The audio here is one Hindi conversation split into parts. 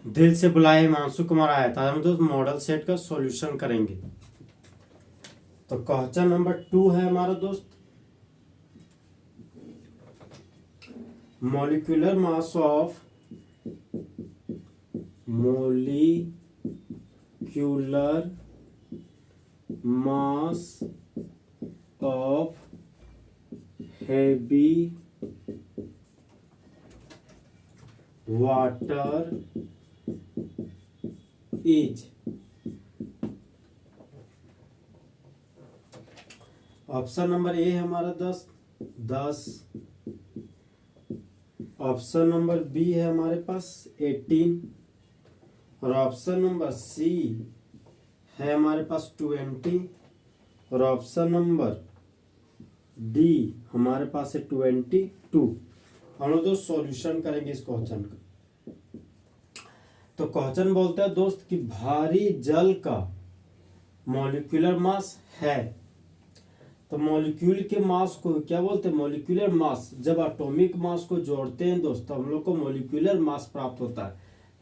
दिल से बुलाए हिमांशु कुमार आया था। हम दोस्त मॉडल सेट का सॉल्यूशन करेंगे। तो क्वेश्चन नंबर 2 है हमारा दोस्त, molecular mass of heavy water is. Option number A है हमारा 10। ऑप्शन नंबर बी है हमारे पास 18 और ऑप्शन नंबर सी है हमारे पास 20 और ऑप्शन नंबर डी हमारे पास है 22। हम लोग दोस्त सॉल्यूशन करेंगे इस क्वेश्चन का। तो क्वेश्चन बोलता है दोस्त कि भारी जल का मॉलिक्यूलर मास है। तो मॉलिक्यूल के मास को क्या बोलते हैं? Molecular mass. जब एटॉमिक मास को जोड़ते हैं दोस्त तो हम लोग को मॉलिक्यूलर मास प्राप्त होता है।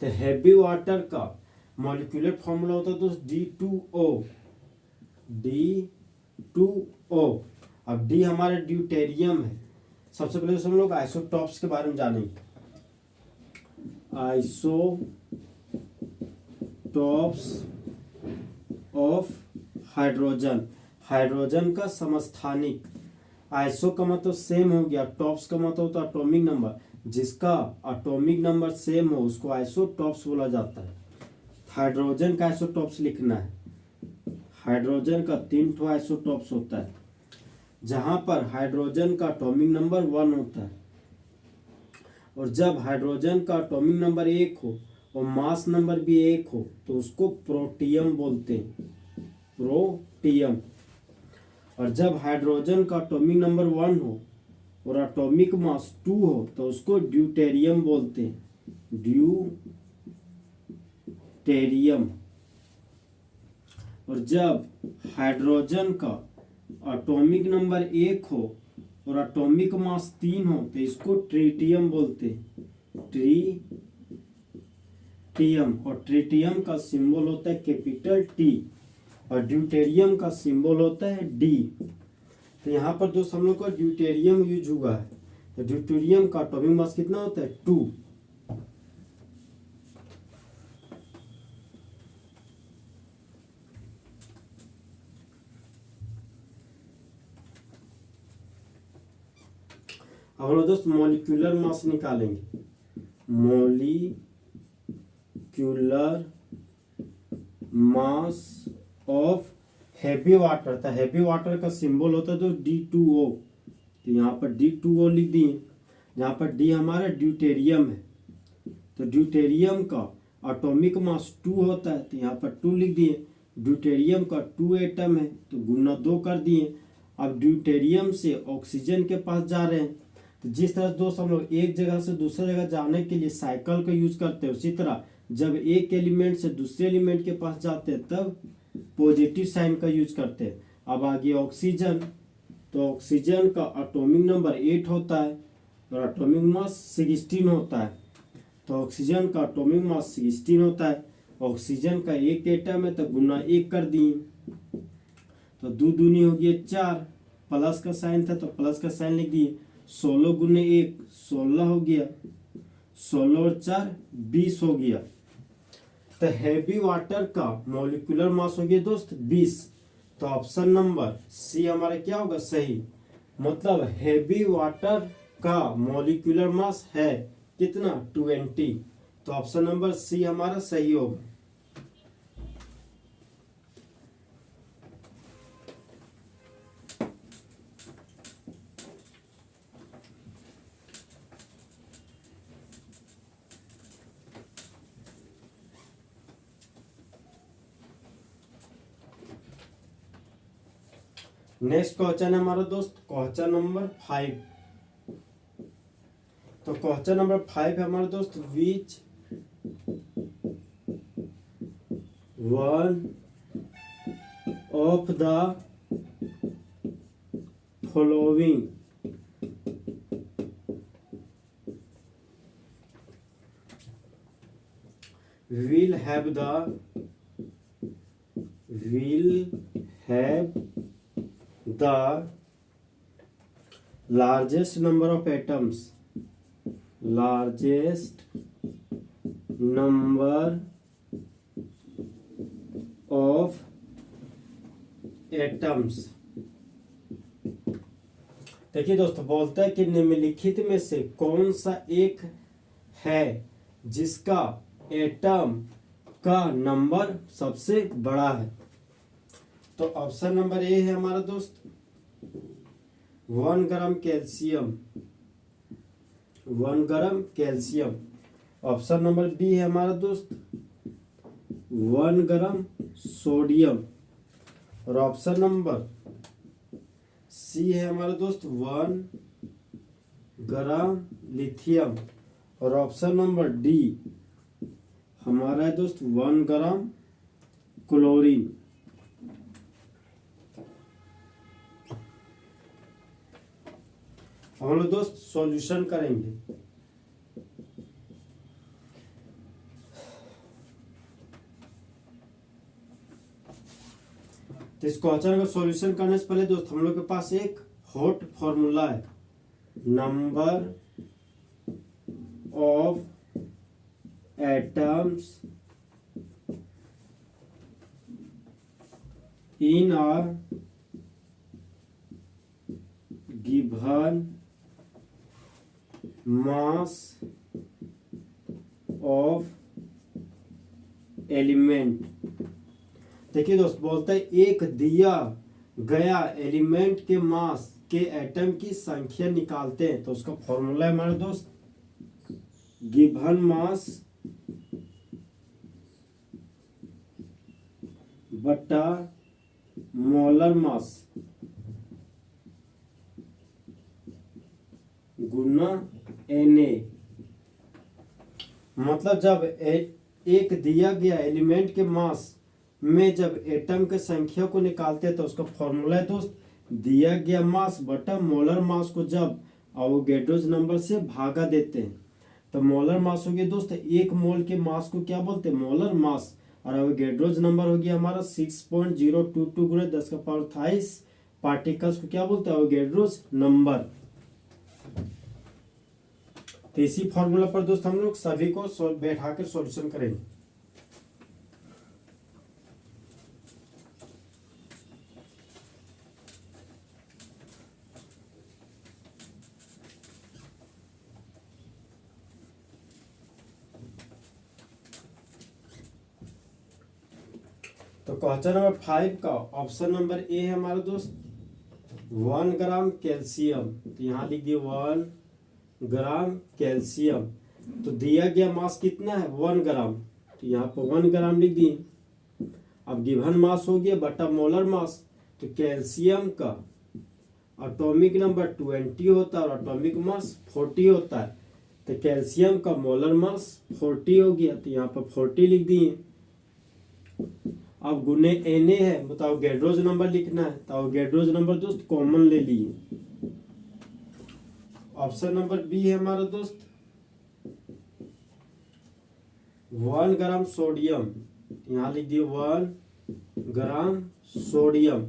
तो हेवी वाटर का मॉलिक्यूलर फॉर्मूला होता है दोस्त D2O। अब डी हमारा ड्यूटेरियम है। सबसे पहले तो हम लोग आइसोटॉप्स के बारे में जानेंगे। आइसोटॉप्स ऑफ हाइड्रोजन, हाइड्रोजन का समस्थानिक। आइसो का मतलब सेम हो गया, टॉप्स का मतलब होता है एटॉमिक नंबर। जिसका एटॉमिक नंबर सेम हो उसको आइसोटॉप्स बोला जाता है। हाइड्रोजन का आइसोटॉप्स लिखना है। हाइड्रोजन का 3 ठो आइसोटॉप्स होता है, जहां पर हाइड्रोजन का एटॉमिक नंबर 1 होता है। और जब हाइड्रोजन का एटॉमिक नंबर 1 हो और मास नंबर भी 1 हो तो उसको प्रोटियम बोलते हैं, प्रोटियम। और जब हाइड्रोजन का एटॉमिक नंबर 1 हो और एटॉमिक मास 2 हो तो उसको ड्यूटेरियम बोलते हैं, ड्यूटेरियम। और जब हाइड्रोजन का एटॉमिक नंबर 1 हो और एटॉमिक मास 3 हो तो इसको ट्रिटियम बोलते हैं, ट्रिटियम। और ट्रिटियम का सिंबल होता है कैपिटल टी और ड्यूटेरियम का सिंबल होता है डी। तो यहाँ पर दोस्त हम लोग का ड्यूटेरियम यूज हुआ है। तो ड्यूटेरियम का एटॉमिक मास कितना होता है? 2। अब हम लोग दोस्त मॉलिक्यूलर मास निकालेंगे। Molecular mass of heavy water था। हैवी वाटर का सिंबल होता है तो D2O। तो यहाँ पर D2O लिख दिए। जहाँ पर D हमारा ड्यूटेरियम है तो ड्यूटेरियम का एटॉमिक मास 2 होता है तो यहाँ पर 2 लिख दिए। ड्यूटेरियम का 2 एटम है तो गुना 2 कर दिए। अब ड्यूटेरियम से ऑक्सीजन के पास जा रहे हैं। तो जिस तरह दोस्त हम लोग एक जगह से दूसरे जगह जाने के लिए साइकिल का यूज करते हैं, उसी तरह जब एक एलिमेंट से दूसरे एलिमेंट के पास जाते हैं तब पॉजिटिव साइन का यूज करते हैं। अब आगे ऑक्सीजन, तो ऑक्सीजन का एटॉमिक नंबर 8 होता है और एटॉमिक मास 16 होता है। तो ऑक्सीजन का एटॉमिक मास 16 होता है। ऑक्सीजन का एक एटम है तो गुना 1 कर दिए। तो 2 दूनी हो गई 4, प्लस का साइन था तो प्लस का साइन लिख दिए। 16 गुने 1 16 हो गया, 16 और 4 20 हो गया। तो हैवी वाटर का मॉलिक्यूलर मास हो गया दोस्त 20। तो ऑप्शन नंबर सी हमारा क्या होगा? सही। मतलब हैवी वाटर का मॉलिक्यूलर मास है कितना? 20। तो ऑप्शन नंबर सी हमारा सही होगा। नेक्स्ट क्वेश्चन है हमारा दोस्त क्वेश्चन नंबर 5। तो क्वेश्चन नंबर 5 है हमारा दोस्त, which one of the following will have the largest number of atoms, largest number of atoms। देखिए दोस्तों, बोलता है कि निम्नलिखित में से कौन सा एक है जिसका एटम का नंबर सबसे बड़ा है। तो ऑप्शन नंबर ए है हमारा दोस्त 1 gram calcium, 1 gram calcium. Option number B है हमारा दोस्त 1 ग्राम सोडियम। और ऑप्शन नंबर सी है हमारा दोस्त 1 ग्राम लिथियम। और ऑप्शन नंबर डी हमारा है दोस्त 1 ग्राम क्लोरीन। हम लोग दोस्त सॉल्यूशन करेंगे। तो इस क्वेश्चन का सॉल्यूशन करने से पहले दोस्त हम लोग के पास एक हॉट फॉर्मूला है, number of atoms in a given mass of element. देखिए दोस्त, बोलता है एक दिया गया एलिमेंट के मास के एटम की संख्या निकालते हैं। तो उसका फॉर्मूला है हमारे दोस्त गिवन मास बटा मोलर मास गुना Na। मतलब जब एक दिया गया एलिमेंट के मास में जब एटम के संख्या को निकालते हैं तो उसका फॉर्मूला है दोस्त दिया गया मास बटा मोलर मास को जब अवोगैड्रोस नंबर से भागा देते हैं तो मोलर मास हो गया दोस्त, एक मोल के मास को क्या बोलते हैं मोलर मास। और अवोगैड्रोस नंबर हो गया हमारा 6.022 गुणे 10⁻28 पार्टिकल्स को क्या बोलते हैं अवोगैड्रोस नंबर। तो इसी फॉर्मूला पर दोस्त हम लोग सभी को बैठा कर सॉल्यूशन करेंगे। तो क्वेश्चन नंबर 5 का ऑप्शन नंबर ए है हमारा दोस्त 1 ग्राम कैल्शियम। तो यहाँ लिख दिए 1 ग्राम कैल्शियम। तो दिया गया मास कितना है 1 ग्राम, तो यहाँ पर 1 ग्राम लिख दिए। अब गिवन मास हो गया बटा मोलर मास। तो कैल्शियम का एटॉमिक नंबर 20 होता है और एटॉमिक मास 40 होता है। तो कैल्शियम का मोलर मास 40 हो गया, तो यहाँ पर 40 लिख दिए। अब गुने Na है, बताओ गैड्रोज नंबर लिखना है। तो गैड्रोज नंबर दोस्त कॉमन ले लिए। ऑप्शन नंबर बी है हमारा दोस्त 1 ग्राम सोडियम। यहाँ लिख दिए 1 ग्राम सोडियम।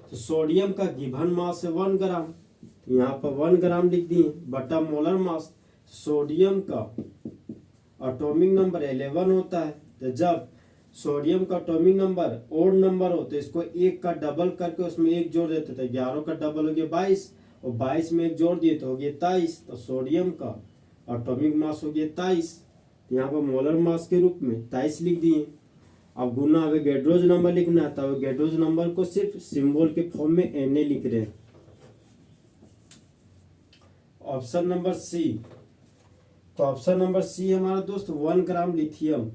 तो सोडियम का गिवन मास है 1 ग्राम, तो यहाँ पर 1 ग्राम लिख दिए बटा मोलर मास। सोडियम का एटॉमिक नंबर 11 होता है। तो जब सोडियम का एटॉमिक नंबर ओड नंबर हो तो इसको 1 का डबल करके उसमें 1 जोड़ देते थे। 11 का डबल हो गया 22 और 22 में 1 जोड़ दिए तो हो गया 23। तो सोडियम का एटॉमिक मास हो गया 23, यहाँ पर मोलर मास के रूप में 23 लिख दिए। अब गुना अवोगैड्रोस नंबर लिखना है, तो अवोगैड्रोस नंबर को सिर्फ सिंबल के फॉर्म में Na लिख रहे हैं। Option number C. तो ऑप्शन नंबर सी हमारा दोस्त 1 ग्राम लिथियम,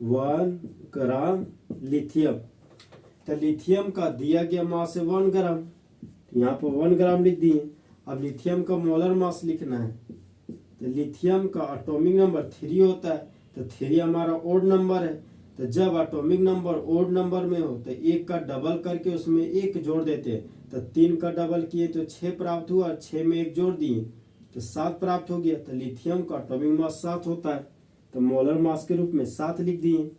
1 ग्राम लिथियम। तो लिथियम का दिया गया मास है 1 ग्राम, यहाँ पर 1 ग्राम लिख दिए। अब लिथियम का मोलर मास लिखना है। तो लिथियम का एटॉमिक नंबर 3 होता है। तो 3 हमारा ओड नंबर है। तो जब एटॉमिक नंबर ओड नंबर में हो तो 1 का डबल करके उसमें 1 जोड़ देते हैं। तो 3 का डबल किए तो 6 प्राप्त हुआ, 6 में 1 जोड़ दिए तो 7 प्राप्त हो गया। तो लिथियम का एटॉमिक मास 7 होता है। तो मोलर मास के रूप में 7 लिख दिए।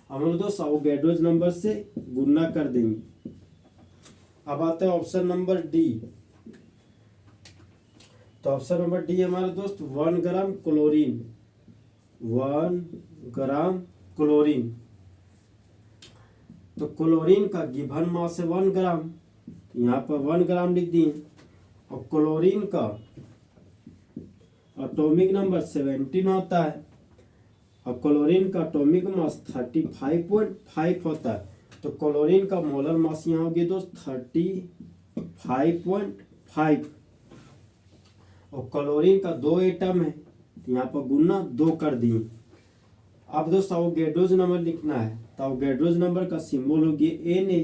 अब हम दोस्त अवोगाड्रोज नंबर से गुणा कर देंगे। अब आता है ऑप्शन नंबर डी। तो ऑप्शन नंबर डी हमारा दोस्त 1 ग्राम क्लोरीन, 1 ग्राम क्लोरीन। तो क्लोरीन का गिवन मास है 1 ग्राम, यहाँ पर 1 ग्राम लिख दिए। और क्लोरीन का एटॉमिक नंबर 17 होता है और क्लोरीन का एटॉमिक मास 35.5 होता है। तो क्लोरीन का मोलर मास यहाँ हो गया दोस्त 35.5। और क्लोरीन का 2 एटम है, तो यहाँ पर गुना 2 कर दिए। अब दोस्त अवोगाड्रोज नंबर लिखना है, तो अवोगाड्रोज नंबर का सिंबल हो गया Na।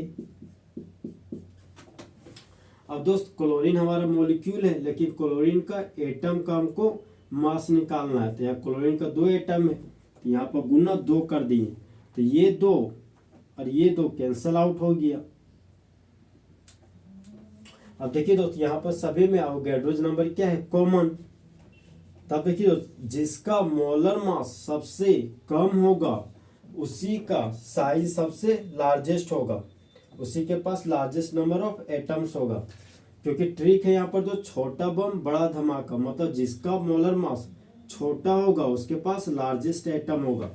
अब दोस्त क्लोरीन हमारा मॉलिक्यूल है, लेकिन क्लोरीन का एटम का हमको मास निकालना है। तो यहाँ क्लोरीन का 2 एटम है, तो यहाँ पर गुना 2 कर दिए। तो ये 2 और ये 2 कैंसल आउट हो गया। अब देखिए दोस्त यहाँ पर सभी में अवोगाड्रोज नंबर क्या है, कॉमन। तब देखिए दोस्त जिसका मोलर मास सबसे कम होगा उसी का साइज सबसे लार्जेस्ट होगा, उसी के पास लार्जेस्ट नंबर ऑफ एटम्स होगा। क्योंकि ट्रिक है यहाँ पर जो छोटा बम बड़ा धमाका, मतलब जिसका मोलर मास छोटा होगा उसके पास लार्जेस्ट एटम होगा।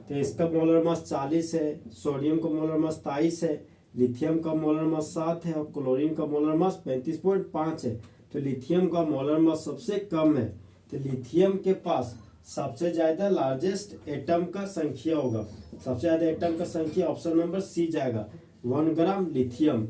तो इसका मोलर मास 40 है, सोडियम का मोलर मास 23 है, लिथियम का मोलर मास 7 है और क्लोरीन का मोलर मास 35.5 है। तो लिथियम का मोलर मास सबसे कम है, तो लिथियम के पास सबसे ज्यादा लार्जेस्ट एटम का संख्या होगा। सबसे ज्यादा एटम का संख्या ऑप्शन नंबर सी जाएगा, 1 ग्राम लिथियम।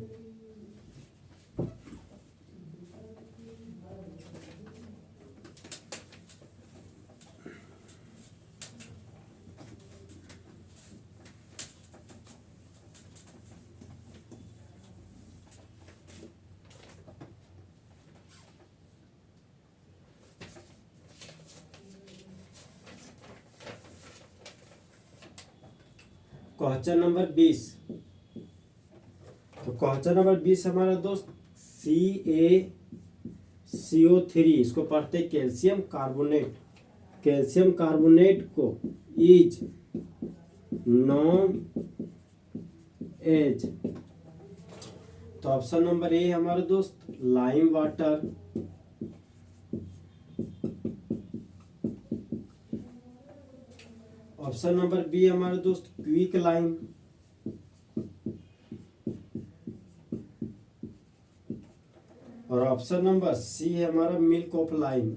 Question number 20। तो क्वेश्चन नंबर 20 हमारा दोस्त CaCO3, इसको पढ़ते कैल्शियम कार्बोनेट। कैल्शियम कार्बोनेट को इज नॉन एज, तो ऑप्शन नंबर ए हमारा दोस्त lime water. Option number B हमारे दोस्त क्विक लाइम। और ऑप्शन नंबर सी है हमारा milk of lime,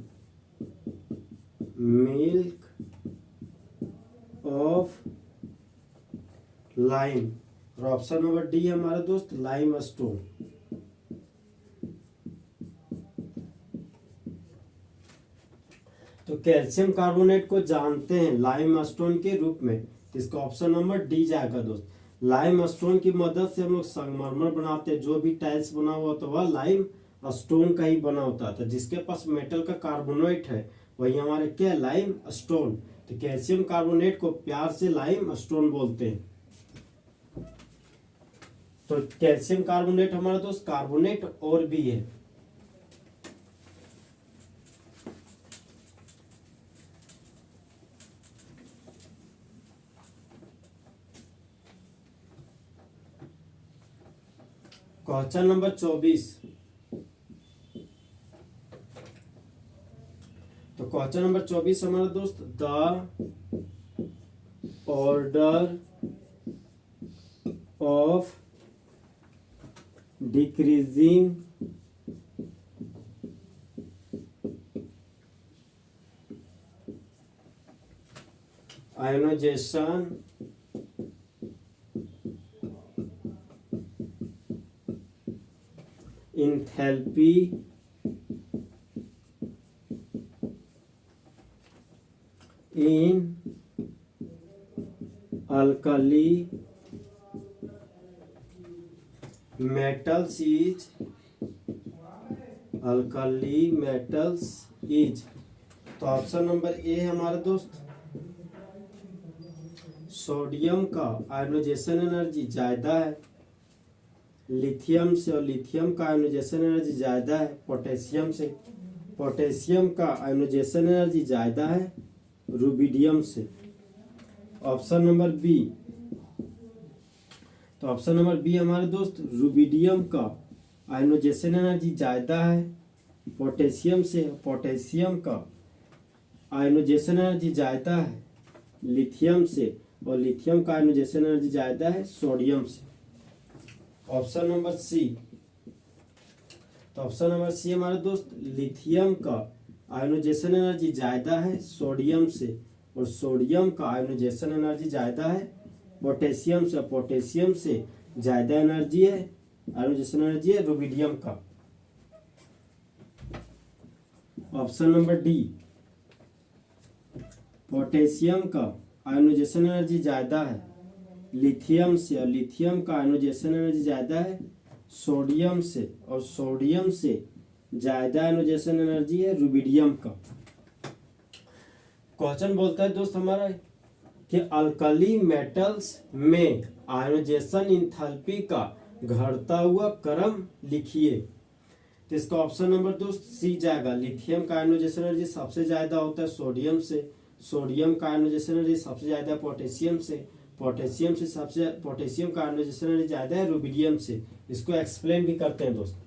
milk of lime. और ऑप्शन नंबर डी है हमारा दोस्त लाइम स्टोन। तो कैल्शियम कार्बोनेट को जानते हैं लाइम स्टोन के रूप में, तो इसका ऑप्शन नंबर डी जाएगा दोस्त। लाइम स्टोन की मदद से हम लोग संगमरमर बनाते हैं, जो भी टाइल्स बना हुआ तो वह लाइम स्टोन का ही बना होता था। जिसके पास मेटल का कार्बोनेट है वही हमारे क्या, लाइम स्टोन। तो कैल्शियम कार्बोनेट को प्यार से लाइम स्टोन बोलते हैं। तो कैल्शियम कार्बोनेट हमारा दोस्त कार्बोनेट और भी है। Question number 24। तो क्वेश्चन नंबर 24 हमारा दोस्त the order of decreasing ionization enthalpy in alkali metals is तो ऑप्शन नंबर ए है हमारा दोस्त सोडियम का आयोनाइजेशन एनर्जी ज्यादा है लिथियम से, और लिथियम का आयोनाइजेशन एनर्जी ज्यादा है पोटेशियम से। पोटेशियम का आयोनाइजेशन एनर्जी ज्यादा है रुबिडियम से। ऑप्शन नंबर बी, तो ऑप्शन नंबर बी हमारे दोस्त, रुबिडियम का आयनोजेशन एनर्जी ज़्यादा है पोटेशियम से। पोटेशियम का आयनोजेशन एनर्जी ज़्यादा है लिथियम से, और लिथियम का आयनोजेशन एनर्जी ज़्यादा है सोडियम से। ऑप्शन नंबर सी, तो ऑप्शन नंबर सी हमारे दोस्त, लिथियम का आयनोजेशन एनर्जी ज़्यादा है सोडियम से, और सोडियम का आयनोजेशन एनर्जी ज़्यादा है पोटेशियम से। पोटेशियम से ज़्यादा एनर्जी है, आयनोजेशन एनर्जी है रुबिडियम का। ऑप्शन नंबर डी, पोटेशियम का आयनोजेशन एनर्जी ज़्यादा है लिथियम से, और लिथियम का आयनोजेशन एनर्जी ज़्यादा है सोडियम से, और सोडियम से ज़्यादा आयनोजेशन एनर्जी है रुबिडियम का। क्वेश्चन बोलता है दोस्त हमारा कि अल्कली मेटल्स में आयनोजेशन इंथैल्पी का घटता हुआ क्रम लिखिए। तो इसका ऑप्शन नंबर दोस्त सी जाएगा। लिथियम का आयनोजेशन एनर्जी सबसे ज़्यादा होता है सोडियम से, सोडियम का आयनोजेशन एनर्जी सबसे ज़्यादा है पोटेशियम से, पोटेशियम का आयनोजेशन एनर्जी ज़्यादा है रुबिडियम से। इसको एक्सप्लेन भी करते हैं दोस्त।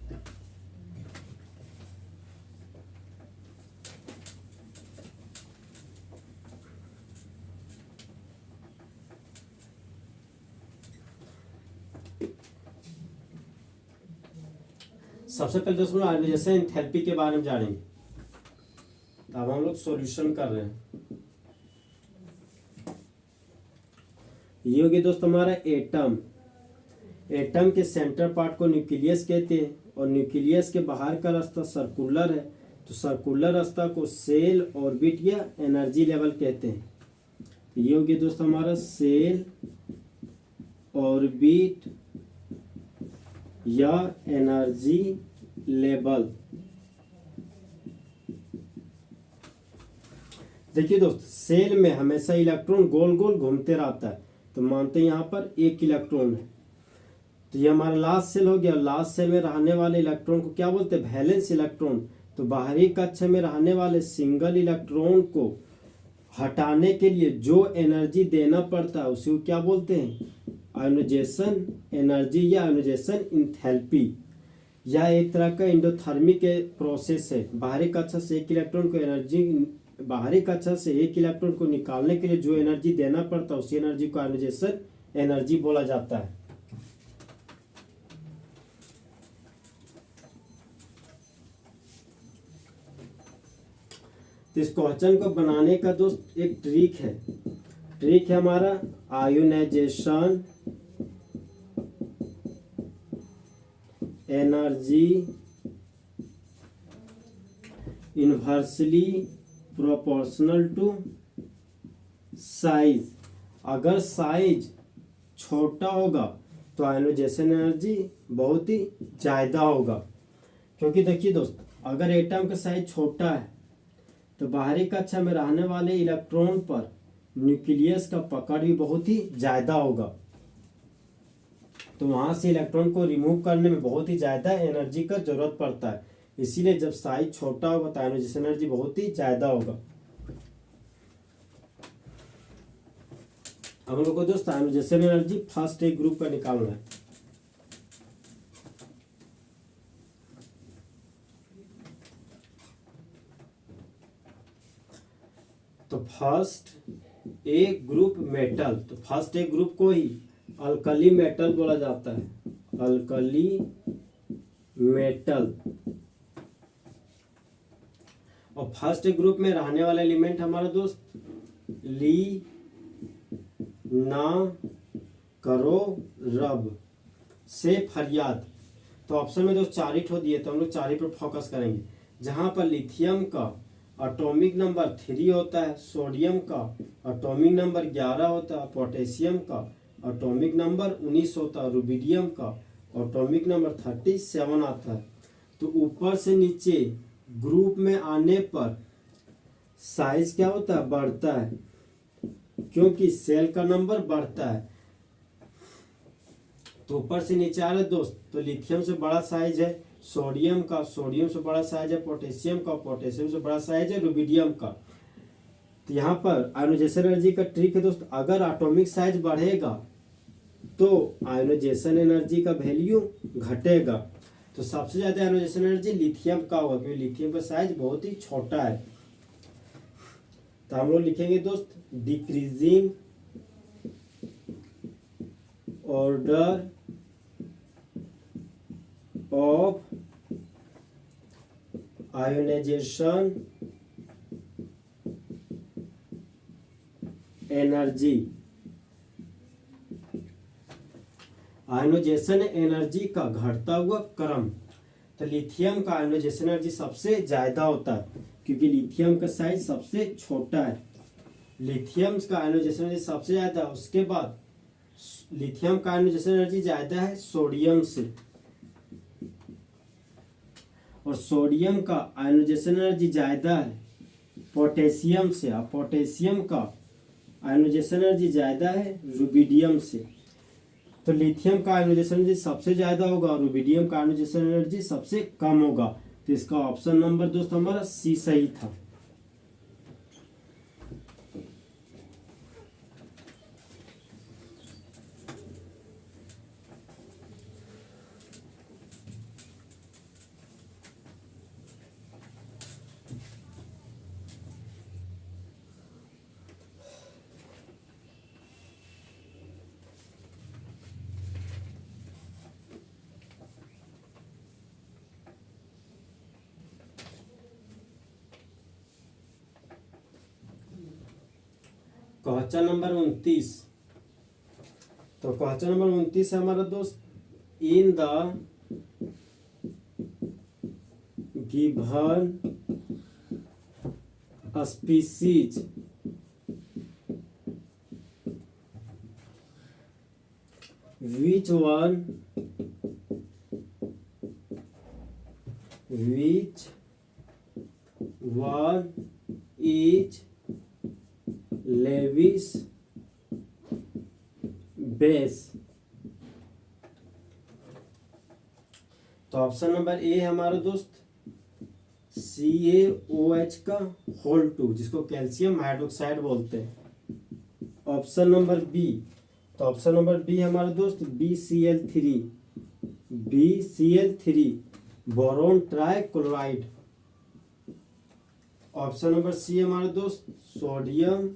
सबसे पहले दोस्तों आयनोजेशन एंथैल्पी के बारे में जानेंगे। अब हम लोग सॉल्यूशन कर रहे हैं। ये हो गया दोस्त हमारा एटम। एटम के सेंटर पार्ट को न्यूक्लियस कहते हैं, और न्यूक्लियस के बाहर का रास्ता सर्कुलर है, तो सर्कुलर रास्ता को सेल ऑर्बिट या एनर्जी लेवल कहते हैं। ये हो गया दोस्त हमारा सेल ऑर्बिट या एनर्जी लेवल। देखिए दोस्त, सेल में हमेशा इलेक्ट्रॉन गोल गोल घूमते रहता है, तो मानते हैं यहाँ पर एक इलेक्ट्रॉन है। तो ये हमारा लास्ट सेल हो गया। लास्ट सेल में रहने वाले इलेक्ट्रॉन को क्या बोलते हैं? Valence electron. तो बाहरी कक्षा में रहने वाले सिंगल इलेक्ट्रॉन को हटाने के लिए जो एनर्जी देना पड़ता है उसे क्या बोलते हैं? आयोनाइजेशन एनर्जी या आयोनाइजेशन इंथैल्पी। यह एक तरह का एंडोथर्मिक प्रोसेस है। बाहरी कक्षा से एक इलेक्ट्रॉन को निकालने के लिए जो एनर्जी देना पड़ता है उसी एनर्जी को आयोनाइजेशन एनर्जी बोला जाता है। तो इस क्वेश्चन को बनाने का दोस्त एक ट्रिक है हमारा ionization energy inversely proportional to size. अगर साइज छोटा होगा तो आयोनाइजेशन एनर्जी बहुत ही ज़्यादा होगा। क्योंकि देखिए दोस्त, अगर एटम का साइज छोटा है तो बाहरी कक्षा में रहने वाले इलेक्ट्रॉन पर न्यूक्लियस का पकड़ भी बहुत ही ज़्यादा होगा, तो वहाँ से इलेक्ट्रॉन को रिमूव करने में बहुत ही ज़्यादा एनर्जी का जरूरत पड़ता है। इसीलिए जब साइज छोटा होगा तो आयोनाइजेशन एनर्जी बहुत ही ज़्यादा होगा। हम लोग को दोस्त आयोनाइजेशन एनर्जी फर्स्ट एक ग्रुप का निकालना है। तो फर्स्ट ए ग्रुप मेटल, तो फर्स्ट ए ग्रुप को ही अल्कली मेटल बोला जाता है। Alkali metal. और फर्स्ट ए ग्रुप में रहने वाला एलिमेंट हमारा दोस्त ली ना करो रब से फरियाद। तो ऑप्शन में दोस्त 4 ठो दिए, तो हम लोग 4 पर फोकस करेंगे। जहां पर लिथियम का एटॉमिक नंबर 3 होता है, सोडियम का एटॉमिक नंबर 11 होता है, पोटेशियम का एटॉमिक नंबर 19 होता है, रुबिडियम का एटॉमिक नंबर 37 आता है। तो ऊपर से नीचे ग्रुप में आने पर साइज क्या होता है? बढ़ता है, क्योंकि सेल का नंबर बढ़ता है। तो ऊपर से नीचे आ रहे दोस्त, तो लिथियम से बड़ा साइज है सोडियम का, सोडियम से बड़ा साइज है पोटेशियम का, पोटेशियम से बड़ा साइज है रुबिडियम का। तो यहाँ पर आयोनाइजेशन एनर्जी का ट्रिक है दोस्त, अगर एटॉमिक साइज बढ़ेगा तो आयोनाइजेशन एनर्जी का वैल्यू घटेगा। तो सबसे ज्यादा आयोनाइजेशन एनर्जी लिथियम का होगा, क्योंकि लिथियम का साइज बहुत ही छोटा है। तो हम लोग लिखेंगे दोस्त decreasing order of ionization energy. Ionization energy का घटता हुआ क्रम। तो लिथियम का आयोनाइजेशन एनर्जी सबसे ज्यादा होता है, क्योंकि लिथियम का साइज सबसे छोटा है। लिथियम का आयोनाइजेशन एनर्जी सबसे ज्यादा, उसके बाद लिथियम का आयोनाइजेशन एनर्जी ज्यादा है सोडियम से, और सोडियम का आयोनाइजेशन एनर्जी ज्यादा है पोटेशियम से, और पोटेशियम का आयोनाइजेशन एनर्जी ज्यादा है रुबिडियम से। तो लिथियम का आयोनाइजेशन एनर्जी सबसे ज्यादा होगा और रुबिडियम का आयोनाइजेशन एनर्जी सबसे कम होगा। तो इसका ऑप्शन नंबर दोस्त हमारा सी सही था। Question number 29। तो क्वेश्चन नंबर 29 है हमारा दोस्त, in the given species which one is Lewis base. तो ऑप्शन नंबर ए है हमारा दोस्त CaOH का होल 2, जिसको कैल्शियम हाइड्रोक्साइड बोलते हैं। ऑप्शन नंबर बी, तो ऑप्शन नंबर बी हमारा दोस्त BCl3 boron trichloride. Option number C हमारा दोस्त सोडियम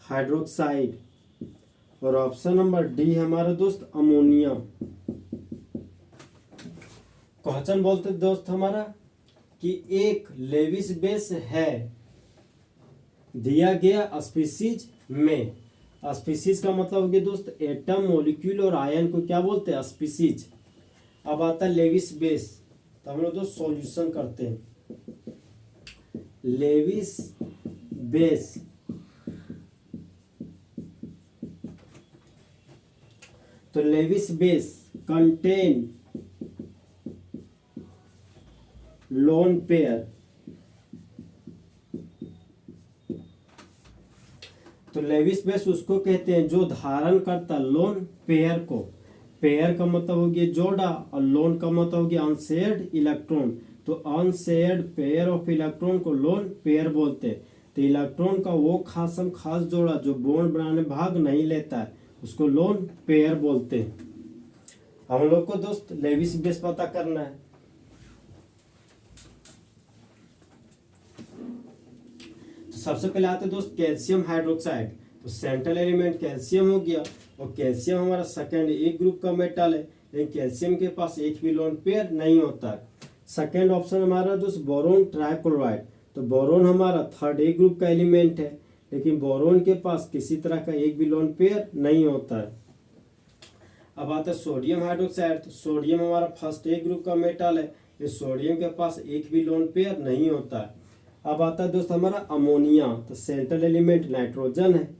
हाइड्रोक्साइड, और ऑप्शन नंबर डी हमारा दोस्त अमोनिया। क्वेश्चन बोलते दोस्त हमारा कि एक लेविस बेस है दिया गया स्पीसीज में। स्पीसीज का मतलब हो गया दोस्त एटम, मॉलिक्यूल और आयन को क्या बोलते हैं? स्पीसीज। अब आता है लेविस बेस, तो हम लोग दोस्त सॉल्यूशन करते हैं। लेविस बेस तो Lewis base contain lone pair. तो लेविस बेस उसको कहते हैं जो धारण करता लोन पेयर को। पेयर का मतलब हो गया जोड़ा और लोन का मतलब हो गया अनशेयर्ड इलेक्ट्रॉन। तो अनशेयर्ड पेयर ऑफ इलेक्ट्रॉन को लोन पेयर बोलते हैं। तो इलेक्ट्रॉन का वो खास जोड़ा जो बॉन्ड बनाने में भाग नहीं लेता है उसको लोन पेयर बोलते हैं। हम लोग को दोस्त लेविस बेस पता करना है। तो सबसे पहले आते दोस्त कैल्शियम हाइड्रोक्साइड। तो सेंट्रल एलिमेंट कैल्शियम हो गया, और कैल्शियम हमारा सेकेंड एक ग्रुप का मेटल है, लेकिन कैल्शियम के पास एक भी लोन पेयर नहीं होता है। सेकेंड ऑप्शन हमारा दोस्त बोरोन ट्राइक्लोराइड। तो बोरोन हमारा थर्ड ए ग्रुप का एलिमेंट है, लेकिन बोरोन के पास किसी तरह का एक भी लोन पेयर नहीं होता है। अब आता है सोडियम हाइड्रोक्साइड। तो सोडियम हमारा फर्स्ट ए ग्रुप का मेटल है, ये सोडियम के पास एक भी लोन पेयर नहीं होता है। अब आता है दोस्त हमारा अमोनिया। तो सेंट्रल एलिमेंट नाइट्रोजन है,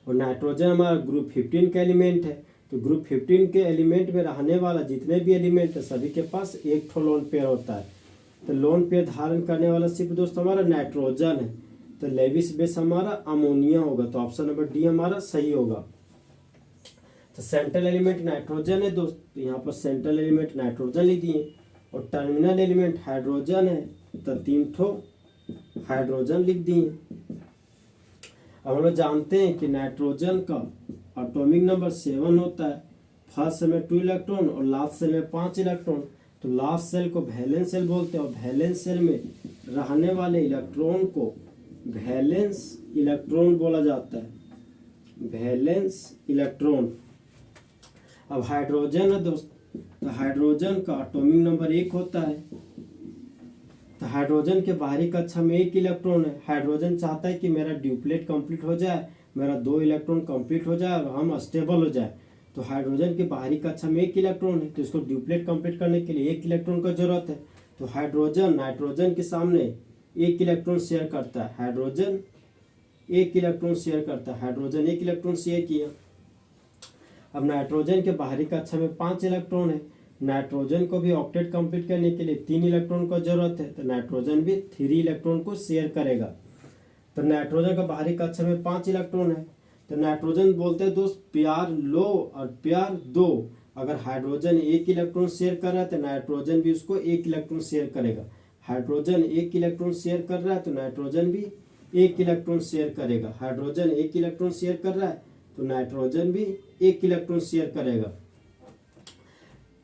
और नाइट्रोजन हमारा ग्रुप 15 का एलिमेंट है। तो ग्रुप 15 के एलिमेंट में रहने वाला जितने भी एलिमेंट है सभी के पास एक ठो लोन पेयर होता है। तो लोन पेयर धारण करने वाला सिर्फ दोस्त हमारा नाइट्रोजन है। तो लेविस बेस हमारा अमोनिया होगा। तो ऑप्शन नंबर डी हमारा सही होगा। तो सेंट्रल एलिमेंट नाइट्रोजन है दोस्त, तो यहाँ पर सेंट्रल एलिमेंट नाइट्रोजन लिख दिए, और टर्मिनल एलिमेंट हाइड्रोजन है। तो 3 ठो हाइड्रोजन लिख दिए। अब हम लोग जानते हैं कि नाइट्रोजन का एटॉमिक नंबर 7 होता है। फर्स्ट सेल में 2 इलेक्ट्रॉन और लास्ट सेल में 5 इलेक्ट्रॉन। तो लास्ट सेल को वैलेंस सेल बोलते हैं और वैलेंस सेल में रहने वाले इलेक्ट्रॉन को वैलेंस इलेक्ट्रॉन बोला जाता है, वैलेंस इलेक्ट्रॉन। अब हाइड्रोजन है दोस्त, तो हाइड्रोजन का एटॉमिक नंबर 1 होता है। तो हाइड्रोजन के बाहरी कक्षा में 1 इलेक्ट्रॉन है। हाइड्रोजन चाहता है कि मेरा ड्यूप्लेट कंप्लीट हो जाए, मेरा 2 इलेक्ट्रॉन कंप्लीट हो जाए और हम स्टेबल हो जाए। तो हाइड्रोजन के बाहरी कक्षा में 1 इलेक्ट्रॉन है, तो इसको ड्यूप्लेट कंप्लीट करने के लिए 1 इलेक्ट्रॉन का जरूरत है। तो हाइड्रोजन नाइट्रोजन के सामने 1 इलेक्ट्रॉन शेयर करता है। हाइड्रोजन 1 इलेक्ट्रॉन शेयर करता है, हाइड्रोजन 1 इलेक्ट्रॉन शेयर किया। अब नाइट्रोजन के बाहरी कक्षा में 5 इलेक्ट्रॉन है। नाइट्रोजन को भी ऑक्टेट कंप्लीट करने के लिए 3 इलेक्ट्रॉन का जरूरत है, तो नाइट्रोजन भी 3 इलेक्ट्रॉन को शेयर करेगा। तो नाइट्रोजन का बाहरी कक्षा में 5 इलेक्ट्रॉन है। तो नाइट्रोजन बोलते हैं दोस्त पेयर लो और पेयर दो। अगर हाइड्रोजन 1 इलेक्ट्रॉन शेयर कर रहा है तो नाइट्रोजन भी उसको 1 इलेक्ट्रॉन शेयर करेगा। हाइड्रोजन 1 इलेक्ट्रॉन शेयर कर रहा है तो नाइट्रोजन भी 1 इलेक्ट्रॉन शेयर करेगा। हाइड्रोजन 1 इलेक्ट्रॉन शेयर कर रहा है तो नाइट्रोजन भी 1 इलेक्ट्रॉन शेयर करेगा।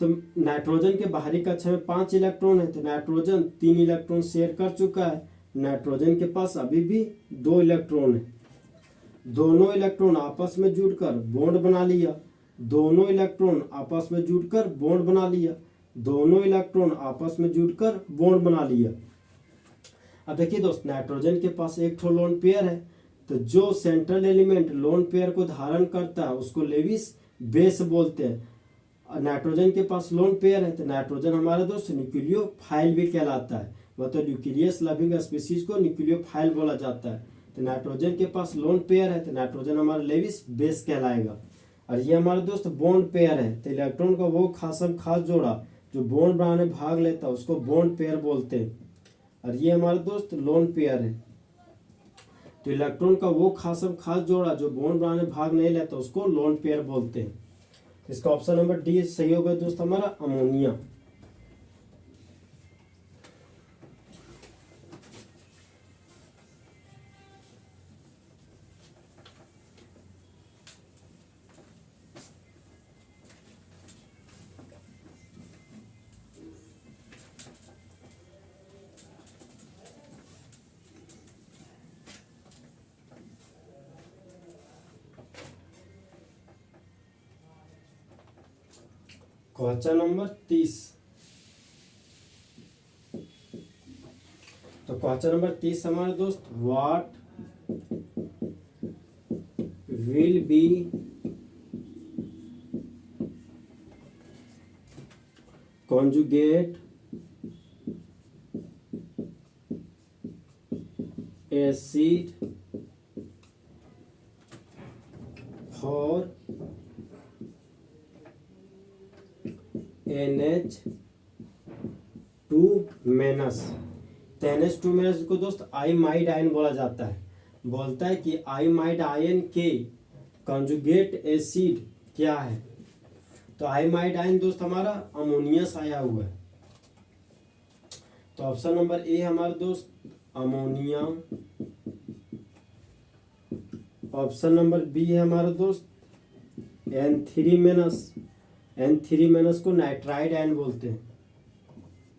तो नाइट्रोजन के बाहरी कक्षा में 5 इलेक्ट्रॉन है, तो नाइट्रोजन 3 इलेक्ट्रॉन शेयर कर चुका है। नाइट्रोजन के पास अभी भी 2 इलेक्ट्रॉन है। दोनों इलेक्ट्रॉन आपस में जुड़कर बॉन्ड बना लिया। दोनों इलेक्ट्रॉन आपस में जुड़कर बॉन्ड बना लिया। दोनों इलेक्ट्रॉन आपस में जुड़कर बॉन्ड बना लिया। अब देखिए दोस्त, नाइट्रोजन के पास एक ठो लोन पेयर है, तो जो सेंट्रल एलिमेंट लोन पेयर को धारण करता है उसको लेविस बेस बोलते हैं। नाइट्रोजन के पास लोन पेयर है, तो नाइट्रोजन हमारा दोस्त न्यूक्लियोफाइल भी कहलाता है, मतलब न्यूक्लियस लविंग स्पीसीज को न्यूक्लियोफाइल बोला जाता है। तो नाइट्रोजन के पास लोन पेयर है, तो नाइट्रोजन हमारा लेविस बेस कहलाएगा। और ये हमारा दोस्त बॉन्ड पेयर है, तो इलेक्ट्रॉन का वो खास जोड़ा जो बॉन्ड बनाने में भाग लेता है उसको बॉन्ड पेयर बोलते हैं। और ये हमारा दोस्त लोन पेयर है, तो इलेक्ट्रॉन का वो खास जोड़ा जो बॉन्ड बनाने में भाग नहीं लेता उसको लोन पेयर बोलते हैं। इसका ऑप्शन नंबर डी सही होगा दोस्त हमारा, अमोनिया। Question number 30। तो क्वेश्चन नंबर 30 हमारे दोस्त, what will be conjugate acid for NH2 minus. तो NH2 माइनस को दोस्त आइमाइड आयन बोला जाता है। बोलता है कि आइमाइड आयन के कंजुगेट एसिड क्या है। तो आइमाइड आयन दोस्त हमारा अमोनिया से आया हुआ है, तो ऑप्शन नंबर ए हमारा दोस्त अमोनिया। ऑप्शन नंबर बी है हमारा दोस्त N3 माइनस। N3 माइनस को नाइट्राइड आयन बोलते हैं।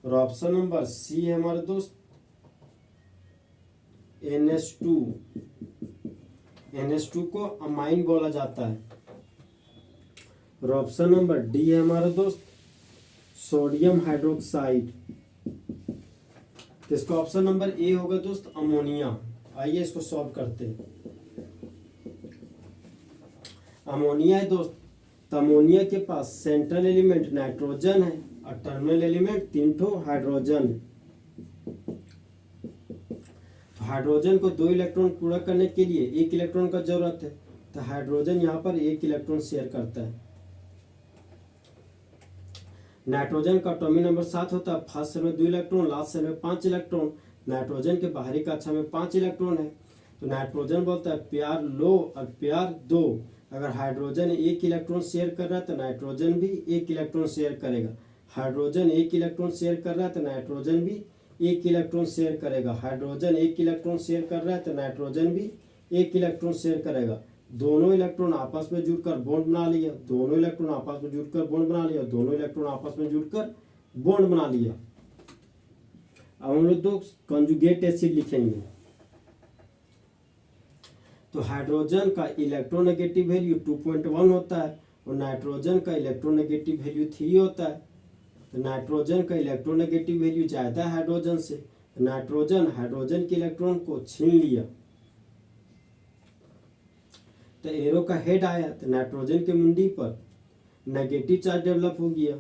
और ऑप्शन नंबर सी है हमारे दोस्त NH2। NH2 को अमाइन बोला जाता है। और ऑप्शन नंबर डी है हमारा दोस्त सोडियम हाइड्रोक्साइड। तो इसका ऑप्शन नंबर ए होगा दोस्त अमोनिया। आइए इसको सॉल्व करते हैं। अमोनिया है दोस्त, तो अमोनिया के पास सेंट्रल एलिमेंट नाइट्रोजन है और टर्मिनल एलिमेंट 3 ठो हाइड्रोजन है। तो हाइड्रोजन को 2 इलेक्ट्रॉन पूरा करने के लिए 1 इलेक्ट्रॉन का जरूरत है, तो हाइड्रोजन यहाँ पर 1 इलेक्ट्रॉन शेयर करता है। नाइट्रोजन का एटॉमिक नंबर 7 होता है। फर्स्ट सेल में 2 इलेक्ट्रॉन, लास्ट सेल में 5 इलेक्ट्रॉन। नाइट्रोजन के बाहरी कक्षा में 5 इलेक्ट्रॉन है, तो नाइट्रोजन बोलता है पेयर लो और पेयर दो। अगर हाइड्रोजन 1 इलेक्ट्रॉन शेयर कर रहा है तो नाइट्रोजन भी 1 इलेक्ट्रॉन शेयर करेगा। हाइड्रोजन 1 इलेक्ट्रॉन शेयर कर रहा है तो नाइट्रोजन भी एक इलेक्ट्रॉन शेयर करेगा। हाइड्रोजन एक इलेक्ट्रॉन शेयर कर रहा है तो नाइट्रोजन भी एक इलेक्ट्रॉन शेयर करेगा। दोनों इलेक्ट्रॉन आपस में जुड़कर बॉन्ड बना लिया, दोनों इलेक्ट्रॉन आपस में जुड़कर बॉन्ड बना लिया, दोनों इलेक्ट्रॉन आपस में जुड़कर बॉन्ड बना लिया। अब हम लोग दो कंजुगेट एसिड लिखेंगे। तो हाइड्रोजन का इलेक्ट्रोनेगेटिव वैल्यू 2.1 होता है और नाइट्रोजन का इलेक्ट्रोनेगेटिव वैल्यू 3 होता है। तो नाइट्रोजन का इलेक्ट्रोनेगेटिव वैल्यू ज़्यादा है हाइड्रोजन से, तो नाइट्रोजन हाइड्रोजन के इलेक्ट्रॉन को छीन लिया। तो एरो का हेड आया तो नाइट्रोजन के मुंडी पर नेगेटिव चार्ज डेवलप हो गया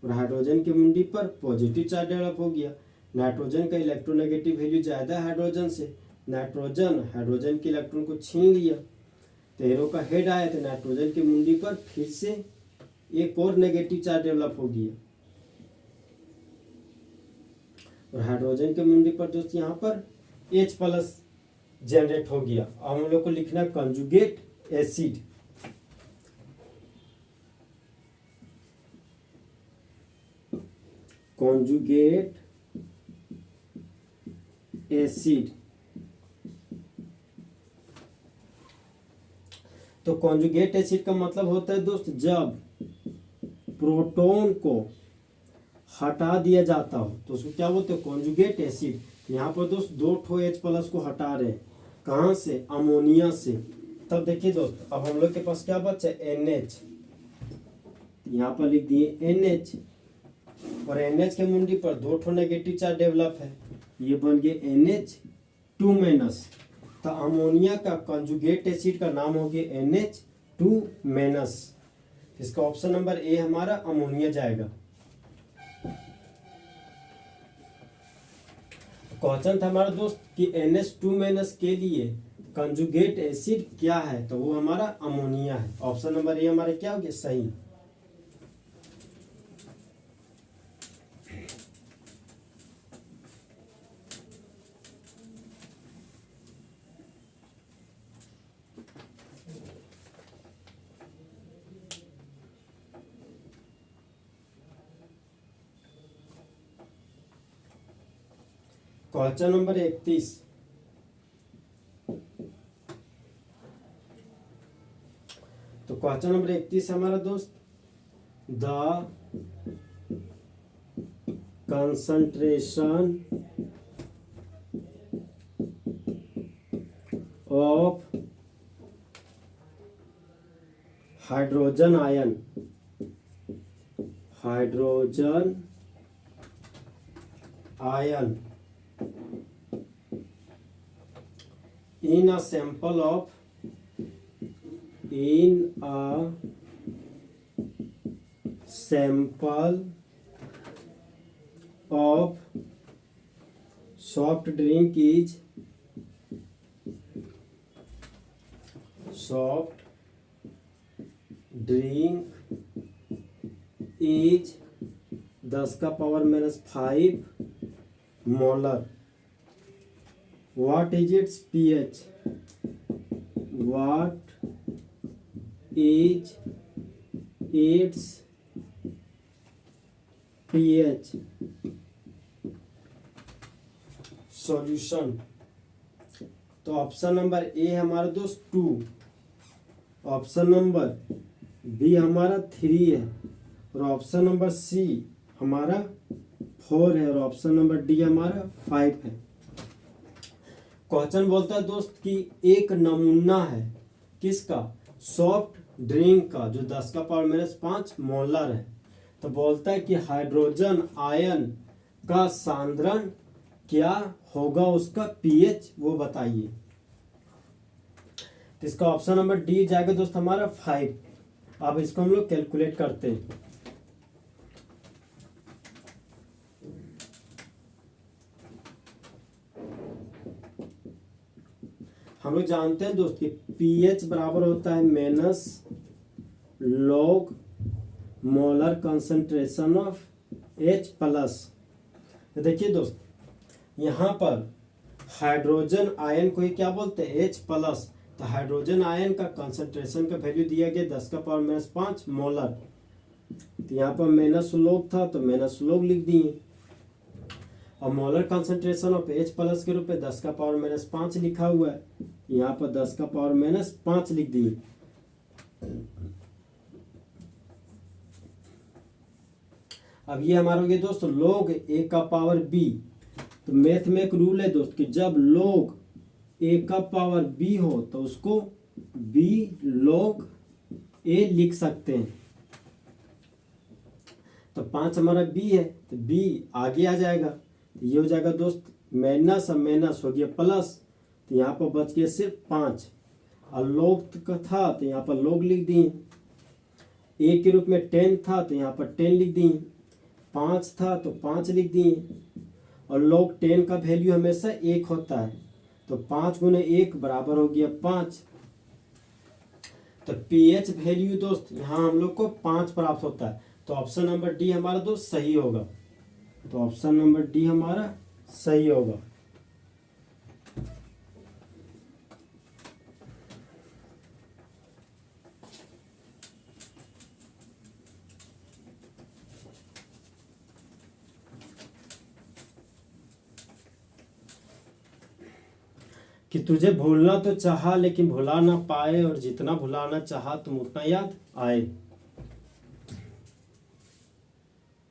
और हाइड्रोजन के मुंडी पर पॉजिटिव चार्ज डेवलप हो गया। नाइट्रोजन का इलेक्ट्रोनेगेटिव वैल्यू ज़्यादा है हाइड्रोजन से, नाइट्रोजन हाइड्रोजन के इलेक्ट्रॉन को छीन लिया। तो एरो का हेड आया तो नाइट्रोजन की मुंडी पर फिर से एक और नेगेटिव चार्ज डेवलप हो गया और हाइड्रोजन के मुंडी पर दोस्त यहाँ पर H+ जनरेट हो गया। अब हम लोग को लिखना कंजुगेट एसिड। Conjugate acid. तो कॉन्जुगेट एसिड का मतलब होता है दोस्त जब प्रोटॉन को हटा दिया जाता हो तो उसको क्या बोलते हैं, कॉन्जुगेट एसिड। यहाँ पर दोस्त 2 ठो H+ को हटा रहे हैं, कहाँ से, अमोनिया से। तब देखिए दोस्त अब हम लोग के पास क्या बचा है, NH। यहाँ पर लिख दिए NH और NH के मुंडी पर 2 ठो नेगेटिव चार्ज डेवलप है, ये बन गए NH2-। तो अमोनिया का कंजुगेट एसिड का नाम हो गया NH2-। इसका ऑप्शन नंबर ए हमारा अमोनिया जाएगा। क्वेश्चन था हमारा दोस्त कि NH2- के लिए कंजुगेट एसिड क्या है, तो वो हमारा अमोनिया है। ऑप्शन नंबर ए हमारा क्या हो गया, सही। Question number 31। तो क्वेश्चन नंबर 31 हमारा दोस्त, the concentration of hydrogen ion in a sample of soft drink is 10⁻⁵ molar. What is its pH? What is its pH? Solution. तो ऑप्शन नंबर ए हमारा दोस्त 2, ऑप्शन नंबर बी हमारा 3 है और ऑप्शन नंबर सी हमारा 4 है और ऑप्शन नंबर डी हमारा 5 है। क्वेश्चन बोलता है दोस्त कि एक नमूना है किसका, सॉफ्ट ड्रिंक का, जो 10⁻⁵ मोलर है। तो बोलता है कि हाइड्रोजन आयन का सांद्रण क्या होगा, उसका पीएच वो बताइए। तो इसका ऑप्शन नंबर डी जाएगा दोस्त हमारा 5। अब इसको हम लोग कैलकुलेट करते हैं। हम लोग जानते हैं दोस्त कि पीएच बराबर होता है minus log molar concentration of H+। तो देखिए दोस्त यहाँ पर हाइड्रोजन आयन को ही क्या बोलते हैं, H+। तो हाइड्रोजन आयन का कंसंट्रेशन का वैल्यू दिया गया 10⁻⁵ मोलर। तो यहाँ पर माइनस लॉग था तो माइनस लॉग लिख दिए। और molar concentration of H plus के रूप में 10 का पावर माइनस 5 लिखा हुआ है, यहाँ पर 10 का पावर माइनस 5 लिख दिए। अब ये हमारा हो गया दोस्त log A का पावर B। तो मैथ में एक रूल है दोस्त कि जब log A का पावर B हो तो उसको B log A लिख सकते हैं। तो 5 हमारा B है तो B आगे आ जाएगा, तो ये हो जाएगा दोस्त माइनस और माइनस हो गया प्लस, तो यहाँ पर बच गया सिर्फ 5। और log का था तो यहाँ पर log लिख दिए, A के रूप में 10 था तो यहाँ पर 10 लिख दिए, 5 था तो 5 लिख दिए। और log 10 का वैल्यू हमेशा 1 होता है, तो 5 गुने 1 बराबर हो गया 5। तो pH वैल्यू दोस्त यहाँ हम लोग को 5 प्राप्त होता है, तो ऑप्शन नंबर डी हमारा दोस्त सही होगा। तो ऑप्शन नंबर डी हमारा सही होगा। कि तुझे भूलना तो चाहा लेकिन भुला ना पाए, और जितना भुलाना चाहा तुम उतना याद आए।